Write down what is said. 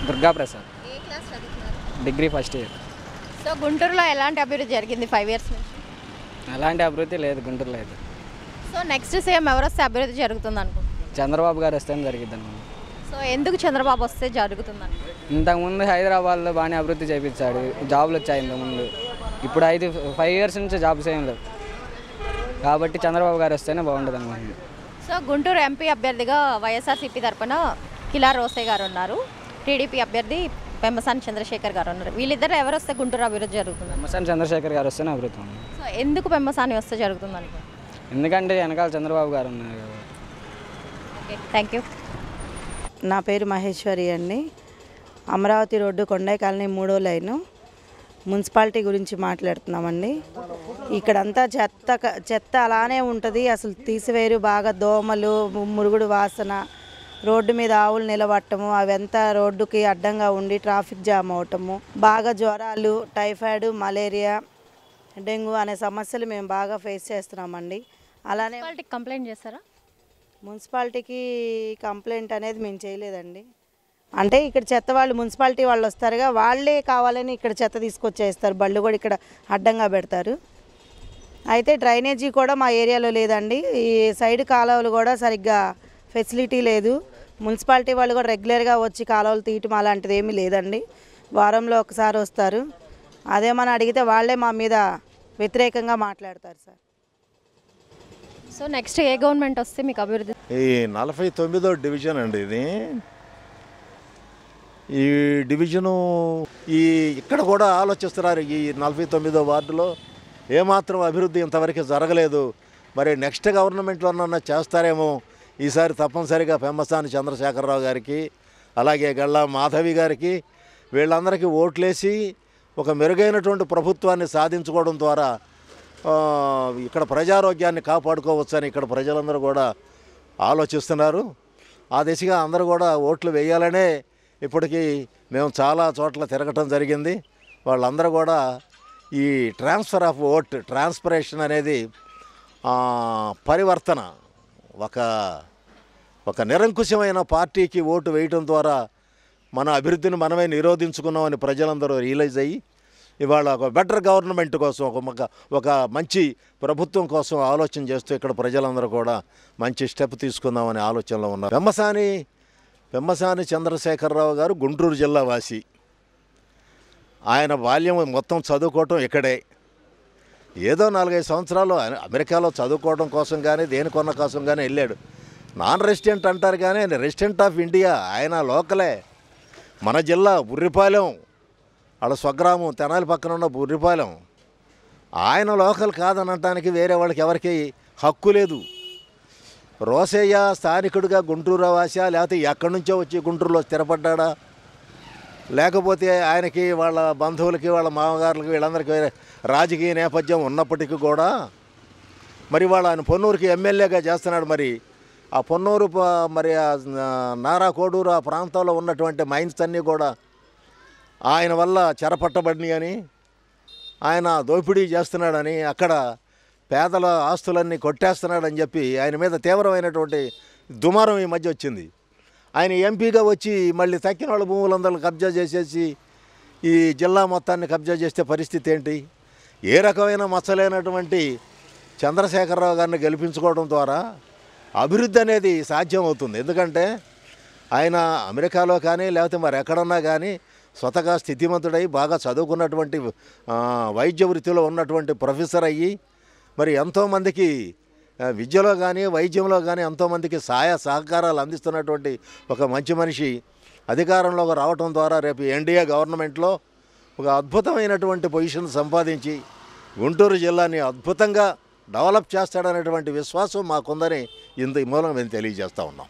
దుర్గా ప్రసాద్, ఏ class చదువుతున్నారు? Degree first year. So గుంటూరులో ఎలాంటి అభివృద్ధి జరిగింది 5 ఇయర్స్ నుంచి? అలాంటి అభివృద్ధి లేదు గుంటూరులో అయితే. సో నెక్స్ట్ సీఎం ఎవరు వస్తే అభివృద్ధి జరుగుతుంది అనుకుంటున్నారు? చంద్రబాబు గారు వస్తేనే జరిగిద్ది అనుకుంటున్నాను. సో ఎందుకు చంద్రబాబు వస్తే జరుగుతుంది అనుకుంటున్నారు? ఇంతకుముందు హైదరాబాద్లో బాగానే అభివృద్ధి చేయించాడు, జాబులు వచ్చాయి ఇంతకుముందు. ఇప్పుడు 5 ఇయర్స్ నుంచి జాబ్స్ ఏం లేవు కాబట్టి చంద్రబాబు గారు వస్తేనే బాగుంటుంది అనుకుంటున్నాను. సో గుంటూరు ఎంపీ అభ్యర్థిగా వైఎస్ఆర్సీపీ తరపున కిలా రోసే గారు ఉన్నారు, టీడీపీ అభ్యర్థి పెమ్మసాని చంద్రశేఖర్ గారు ఉన్నారు. వీళ్ళిద్దరు ఎవరు వస్తే గుంటూరు అభివృద్ధి జరుగుతుంది? పెమ్మసాని చంద్రశేఖర్ గారు వస్తేనే అభివృద్ధి ఉంది. సో ఎందుకు పెమ్మసాని వస్తే జరుగుతుంది అనుకుంటున్నారు? ఎందుకంటే వెనకాల చంద్రబాబు గారు ఉన్నారు కదా. Okay, thank you. నా పేరు మహేశ్వరి అండి. అమరావతి రోడ్డు కొండాయి కాలనీ 3వ లైను మున్సిపాలిటీ గురించి మాట్లాడుతున్నామండి. ఇక్కడంతా చెత్త అలానే ఉంటుంది, అసలు తీసివేరు. బాగా దోమలు, మురుగుడు వాసన, రోడ్డు మీద ఆవులు నిలబట్టము, అవంతా రోడ్డుకి అడ్డంగా ఉండి ట్రాఫిక్ జామ్ అవటము, బాగా జ్వరాలు, టైఫాయిడ్, మలేరియా, డెంగ్యూ అనే సమస్యలు మేము బాగా ఫేస్ చేస్తున్నామండి. అలానే కంప్లైంట్ చేస్తారా? మున్సిపాలిటీకి కంప్లైంట్ అనేది మేము చేయలేదండి. అంటే ఇక్కడ చెత్త వాళ్ళు మున్సిపాలిటీ వాళ్ళు వస్తారుగా, వాళ్ళే కావాలని ఇక్కడ చెత్త తీసుకొచ్చేస్తారు, బళ్ళు కూడా ఇక్కడ అడ్డంగా పెడతారు. అయితే డ్రైనేజీ కూడా మా ఏరియాలో లేదండి. ఈ సైడ్ కాలువలు కూడా సరిగ్గా ఫెసిలిటీ లేదు. మున్సిపాలిటీ వాళ్ళు కూడా రెగ్యులర్గా వచ్చి కాలువలు తీయటం అలాంటిది ఏమీ లేదండి. వారంలో ఒకసారి వస్తారు. అదేమని అడిగితే వాళ్ళే మా మీద వ్యతిరేకంగా మాట్లాడతారు సార్. సో నెక్స్ట్ ఏ గవర్నమెంట్ వస్తే మీకు అభివృద్ధి? ఈ 49వ డివిజన్ అండి ఇది. ఈ డివిజను ఇక్కడ కూడా ఆలోచిస్తున్నారు. ఈ 49వ వార్డులో ఏమాత్రం అభివృద్ధి ఇంతవరకు జరగలేదు. మరి నెక్స్ట్ గవర్నమెంట్లోనన్నా చేస్తారేమో. ఈసారి తప్పనిసరిగా పెమ్మసాని చంద్రశేఖరరావు గారికి, అలాగే గళ్ళ మాధవి గారికి, వీళ్ళందరికీ ఓట్లేసి ఒక మెరుగైనటువంటి ప్రభుత్వాన్ని సాధించుకోవడం ద్వారా ఇక్కడ ప్రజారోగ్యాన్ని కాపాడుకోవచ్చని ఇక్కడ ప్రజలందరూ కూడా ఆలోచిస్తున్నారు. ఆ దిశగా అందరూ కూడా ఓట్లు వేయాలనే ఇప్పటికీ మేము చాలా చోట్ల తిరగటం జరిగింది. వాళ్ళందరూ కూడా ఈ ట్రాన్స్ఫర్ ఆఫ్ ఓట్, ట్రాన్స్పరేషన్ అనేది పరివర్తన, ఒక నిరంకుశమైన పార్టీకి ఓటు వేయటం ద్వారా మన అభివృద్ధిని మనమే నిరోధించుకున్నామని ప్రజలందరూ రియలైజ్ అయ్యి ఇవాళ ఒక బెటర్ గవర్నమెంట్ కోసం, ఒక మంచి ప్రభుత్వం కోసం ఆలోచన చేస్తూ ఇక్కడ ప్రజలందరూ కూడా మంచి స్టెప్ తీసుకుందామనే ఆలోచనలో ఉన్నారు. పెమ్మసాని చంద్రశేఖరరావు గారు గుంటూరు జిల్లా వాసి. ఆయన బాల్యం మొత్తం చదువుకోవటం ఇక్కడే. ఏదో 4-5 సంవత్సరాలు అమెరికాలో చదువుకోవడం కోసం కానీ దేనికొన్న కోసం కానీ వెళ్ళాడు. నాన్ రెసిడెంట్ అంటారు కానీ ఆయన రెసిడెంట్ ఆఫ్ ఇండియా. ఆయన లోకలే. మన జిల్లా బుర్రిపాలెం, వాళ్ళ స్వగ్రామం తెనాలి పక్కన ఉన్న బుర్రిపాలెం. ఆయన లోకల్ కాదనటానికి వేరే వాళ్ళకి ఎవరికి హక్కు లేదు. రోసయ్య స్థానికుడిగా గుంటూరు వాసా, లేకపోతే ఎక్కడి నుంచో వచ్చి గుంటూరులో స్థిరపడ్డా, లేకపోతే ఆయనకి వాళ్ళ బంధువులకి, వాళ్ళ మామగారులకి, వీళ్ళందరికీ రాజకీయ నేపథ్యం ఉన్నప్పటికీ కూడా మరి ఆయన పొన్నూరుకి ఎమ్మెల్యేగా చేస్తున్నాడు. మరి ఆ పొన్నూరు మరి నారా కోడూరు ఆ ప్రాంతంలో ఉన్నటువంటి మైన్స్ అన్నీ కూడా ఆయన వల్ల చెరపట్టబడినాయి అని, ఆయన దోపిడీ చేస్తున్నాడని, అక్కడ పేదల ఆస్తులన్నీ కొట్టేస్తున్నాడని చెప్పి ఆయన మీద తీవ్రమైనటువంటి దుమారం ఈ మధ్య వచ్చింది. ఆయన ఎంపీగా వచ్చి మళ్ళీ తక్కిన వాళ్ళ భూములందరూ కబ్జా చేసేసి ఈ జిల్లా మొత్తాన్ని కబ్జా చేస్తే పరిస్థితి ఏంటి? ఏ రకమైన మచ్చలేనటువంటి చంద్రశేఖరరావు గారిని గెలిపించుకోవడం ద్వారా అభివృద్ధి అనేది సాధ్యం అవుతుంది. ఎందుకంటే ఆయన అమెరికాలో కానీ లేకపోతే మరి ఎక్కడన్నా కానీ స్వతగా స్థితిమంతుడై బాగా చదువుకున్నటువంటి వైద్య వృత్తిలో ఉన్నటువంటి ప్రొఫెసర్ అయ్యి మరి ఎంతోమందికి విద్యలో కానీ వైద్యంలో కానీ ఎంతోమందికి సహకారాలు అందిస్తున్నటువంటి ఒక మంచి మనిషి అధికారంలోకి రావటం ద్వారా రేపు ఎన్డీఏ గవర్నమెంట్లో ఒక అద్భుతమైనటువంటి పొజిషన్ సంపాదించి గుంటూరు జిల్లాని అద్భుతంగా డెవలప్ చేస్తాడనేటువంటి విశ్వాసం మాకుందని ఇంత మూలం మేము తెలియజేస్తూ ఉన్నాం.